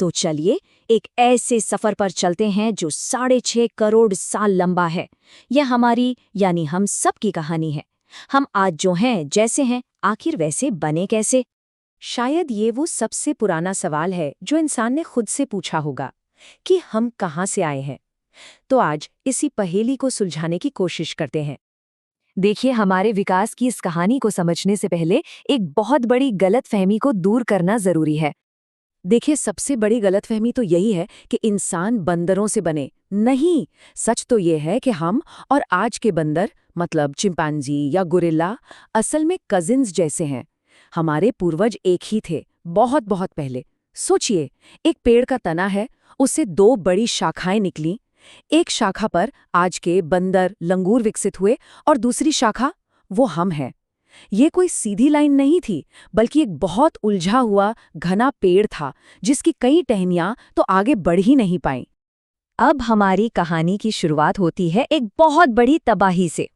तो चलिए एक ऐसे सफर पर चलते हैं जो 6.5 करोड़ साल लंबा है। यह हमारी यानी हम सब की कहानी है। हम आज जो हैं जैसे हैं, आखिर वैसे बने कैसे? शायद ये वो सबसे पुराना सवाल है जो इंसान ने खुद से पूछा होगा कि हम कहाँ से आए हैं। तो आज इसी पहेली को सुलझाने की कोशिश करते हैं। देखिए, हमारे विकास की इस कहानी को समझने से पहले एक बहुत बड़ी गलतफहमी को दूर करना जरूरी है। देखिए, सबसे बड़ी गलतफहमी तो यही है कि इंसान बंदरों से बने। नहीं, सच तो ये है कि हम और आज के बंदर मतलब चिंपैंजी या गोरिल्ला असल में कजिन्स जैसे हैं। हमारे पूर्वज एक ही थे, बहुत बहुत पहले। सोचिए, एक पेड़ का तना है, उससे 2 बड़ी शाखाएं निकली। एक शाखा पर आज के बंदर लंगूर विकसित हुए और दूसरी शाखा वो हम हैं। ये कोई सीधी लाइन नहीं थी, बल्कि एक बहुत उलझा हुआ घना पेड़ था जिसकी कई टहनियां तो आगे बढ़ ही नहीं पाईं। अब हमारी कहानी की शुरुआत होती है एक बहुत बड़ी तबाही से।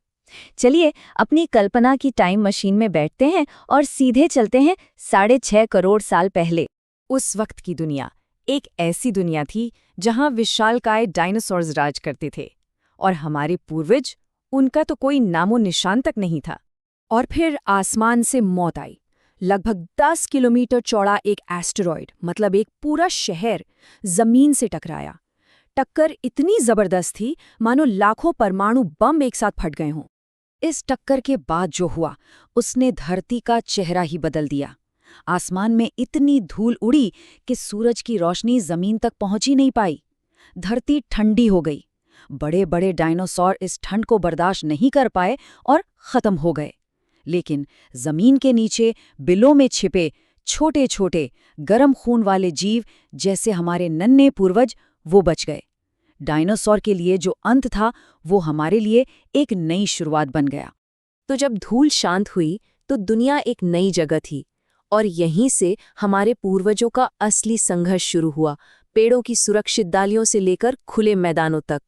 चलिए अपनी कल्पना की टाइम मशीन में बैठते हैं और सीधे चलते हैं 6.5 करोड़ साल पहले। उस वक्त की दुनिया एक ऐसी दुनिया थी जहां विशालकाय डायनासोर्स राज करते थे और हमारे पूर्वज, उनका तो कोई नामो निशान तक नहीं था। और फिर आसमान से मौत आई। लगभग 10 किलोमीटर चौड़ा एक एस्टेरॉयड, मतलब एक पूरा शहर, जमीन से टकराया। टक्कर इतनी जबरदस्त थी मानो लाखों परमाणु बम एक साथ फट गए हों। इस टक्कर के बाद जो हुआ उसने धरती का चेहरा ही बदल दिया। आसमान में इतनी धूल उड़ी कि सूरज की रोशनी जमीन तक पहुंच ही नहीं पाई। धरती ठंडी हो गई। बड़े बड़े डायनासोर इस ठंड को बर्दाश्त नहीं कर पाए और खत्म हो गए। लेकिन जमीन के नीचे बिलों में छिपे छोटे छोटे गर्म खून वाले जीव जैसे हमारे नन्हे पूर्वज, वो बच गए। डायनासोर के लिए जो अंत था वो हमारे लिए एक नई शुरुआत बन गया। तो जब धूल शांत हुई तो दुनिया एक नई जगह थी और यहीं से हमारे पूर्वजों का असली संघर्ष शुरू हुआ, पेड़ों की सुरक्षित डालियों से लेकर खुले मैदानों तक।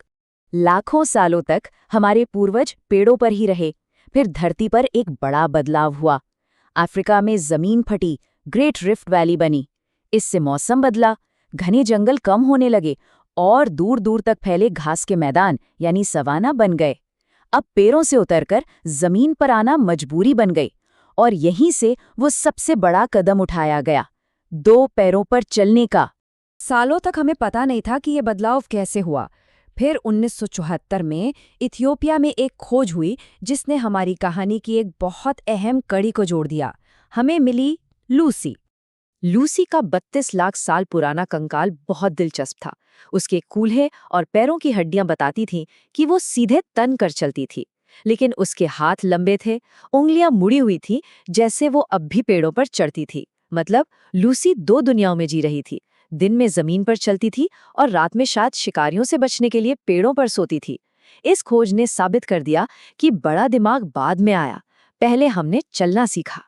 लाखों सालों तक हमारे पूर्वज पेड़ों पर ही रहे। फिर धरती पर एक बड़ा बदलाव हुआ। अफ्रीका में जमीन फटी, ग्रेट रिफ्ट वैली बनी। इससे मौसम बदला, घने जंगल कम होने लगे और दूर दूर तक फैले घास के मैदान यानी सवाना बन गए। अब पेड़ों से उतरकर जमीन पर आना मजबूरी बन गई और यहीं से वो सबसे बड़ा कदम उठाया गया, 2 पैरों पर चलने का। सालों तक हमें पता नहीं था कि ये बदलाव कैसे हुआ। फिर 1974 में इथियोपिया में एक खोज हुई जिसने हमारी कहानी की एक बहुत अहम कड़ी को जोड़ दिया। हमें मिली लूसी। लूसी का 32 लाख साल पुराना कंकाल बहुत दिलचस्प था। उसके कूल्हे और पैरों की हड्डियां बताती थीं कि वो सीधे तन कर चलती थी, लेकिन उसके हाथ लंबे थे, उंगलियां मुड़ी हुई थी, जैसे वो अब भी पेड़ों पर चढ़ती थी। मतलब लूसी 2 दुनियाओं में जी रही थी। दिन में जमीन पर चलती थी और रात में शायद शिकारियों से बचने के लिए पेड़ों पर सोती थी। इस खोज ने साबित कर दिया कि बड़ा दिमाग बाद में आया, पहले हमने चलना सीखा।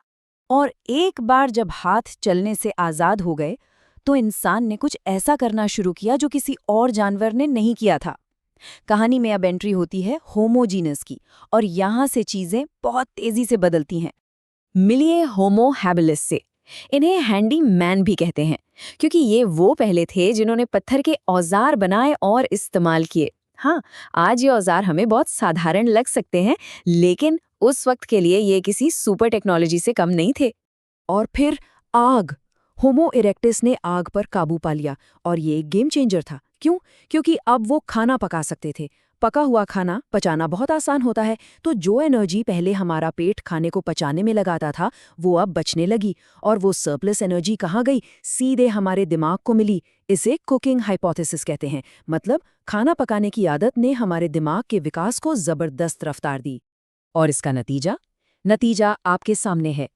और एक बार जब हाथ चलने से आजाद हो गए तो इंसान ने कुछ ऐसा करना शुरू किया जो किसी और जानवर ने नहीं किया था। कहानी में अब एंट्री होती है होमो जीनस की और यहाँ से चीजें बहुत तेजी से बदलती हैं। मिलिए होमो हैबिलिस से। इन्हें हैंडी मैन भी कहते हैं क्योंकि ये वो पहले थे जिन्होंने पत्थर के औजार बनाए और इस्तेमाल किए। हाँ, आज ये औजार हमें बहुत साधारण लग सकते हैं, लेकिन उस वक्त के लिए ये किसी सुपर टेक्नोलॉजी से कम नहीं थे। और फिर आग। होमो इरेक्टस ने आग पर काबू पा लिया और ये एक गेम चेंजर था। क्यों? क्योंकि अब वो खाना पका सकते थे। पका हुआ खाना पचाना बहुत आसान होता है, तो जो एनर्जी पहले हमारा पेट खाने को पचाने में लगाता था वो अब बचने लगी। और वो सरप्लस एनर्जी कहाँ गई? सीधे हमारे दिमाग को मिली। इसे कुकिंग हाइपोथेसिस कहते हैं। मतलब खाना पकाने की आदत ने हमारे दिमाग के विकास को जबरदस्त रफ्तार दी। और इसका नतीजा आपके सामने है।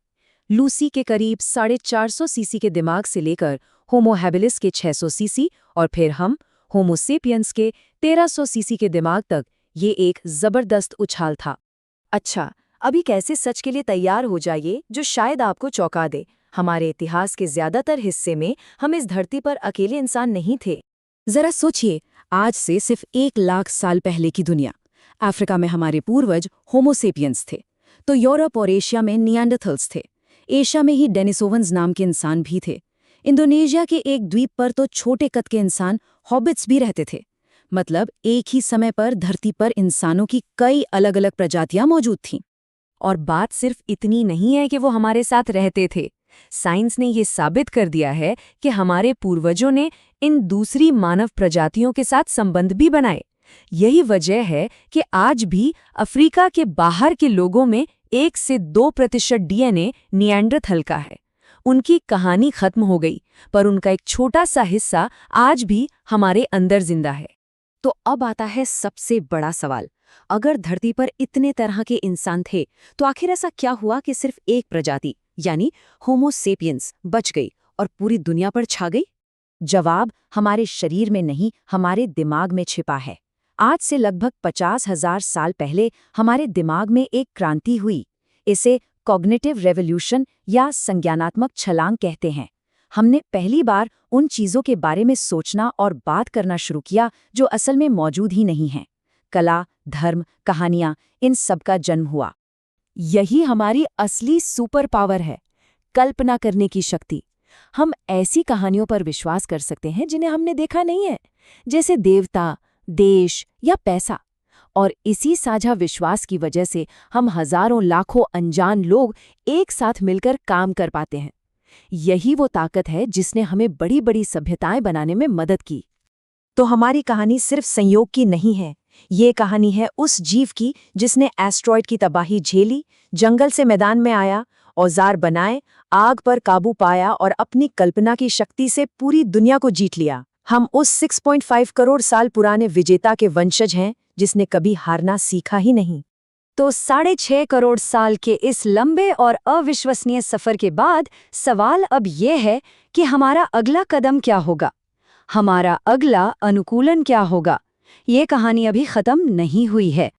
लूसी के करीब 450 सीसी के दिमाग से लेकर होमो हैबिलिस के 600 सीसी और फिर हम होमो सेपियंस के 1300 सीसी के दिमाग तक, ये एक जबरदस्त उछाल था। अच्छा, अभी कैसे सच के लिए तैयार हो जाइए जो शायद आपको चौंका दे। हमारे इतिहास के ज्यादातर हिस्से में हम इस धरती पर अकेले इंसान नहीं थे। जरा सोचिए, आज से सिर्फ 1 लाख साल पहले की दुनिया। अफ्रीका में हमारे पूर्वज होमो सेपियंस थे, तो यूरोप और एशिया में निएंडरथल्स थे। एशिया में ही डेनिसोवन्स नाम के इंसान भी थे। इंडोनेशिया के एक द्वीप पर तो छोटे कद के इंसान हॉबिट्स भी रहते थे। मतलब एक ही समय पर धरती पर इंसानों की कई अलग अलग प्रजातियां मौजूद थीं। और बात सिर्फ इतनी नहीं है कि वो हमारे साथ रहते थे। साइंस ने ये साबित कर दिया है कि हमारे पूर्वजों ने इन दूसरी मानव प्रजातियों के साथ संबंध भी बनाए। यही वजह है कि आज भी अफ्रीका के बाहर के लोगों में 1 से 2% डीएनए निएंडरथल का है। उनकी कहानी खत्म हो गई, पर उनका एक छोटा सा हिस्सा आज भी हमारे अंदर जिंदा है। तो अब आता है सबसे बड़ा सवाल, अगर धरती पर इतने तरह के इंसान थे, तो आखिर ऐसा क्या हुआ कि सिर्फ एक प्रजाति यानी होमो सेपियंस बच गई और पूरी दुनिया पर छा गई? जवाब हमारे शरीर में नहीं, हमारे दिमाग में छिपा है। आज से लगभग 50,000 साल पहले हमारे दिमाग में एक क्रांति हुई। इसे कॉग्निटिव रेवोल्यूशन या संज्ञानात्मक छलांग कहते हैं। हमने पहली बार उन चीज़ों के बारे में सोचना और बात करना शुरू किया जो असल में मौजूद ही नहीं हैं। कला, धर्म, कहानियाँ, इन सब का जन्म हुआ। यही हमारी असली सुपर पावर है, कल्पना करने की शक्ति। हम ऐसी कहानियों पर विश्वास कर सकते हैं जिन्हें हमने देखा नहीं है, जैसे देवता, देश या पैसा। और इसी साझा विश्वास की वजह से हम हजारों लाखों अनजान लोग एक साथ मिलकर काम कर पाते हैं। यही वो ताकत है जिसने हमें बड़ी बड़ी सभ्यताएं बनाने में मदद की। तो हमारी कहानी सिर्फ संयोग की नहीं है, ये कहानी है उस जीव की जिसने एस्ट्रॉयड की तबाही झेली, जंगल से मैदान में आया, औजार बनाए, आग पर काबू पाया और अपनी कल्पना की शक्ति से पूरी दुनिया को जीत लिया। हम उस 6.5 करोड़ साल पुराने विजेता के वंशज हैं जिसने कभी हारना सीखा ही नहीं। तो 6.5 करोड़ साल के इस लंबे और अविश्वसनीय सफर के बाद सवाल अब ये है कि हमारा अगला कदम क्या होगा, हमारा अगला अनुकूलन क्या होगा। ये कहानी अभी खत्म नहीं हुई है।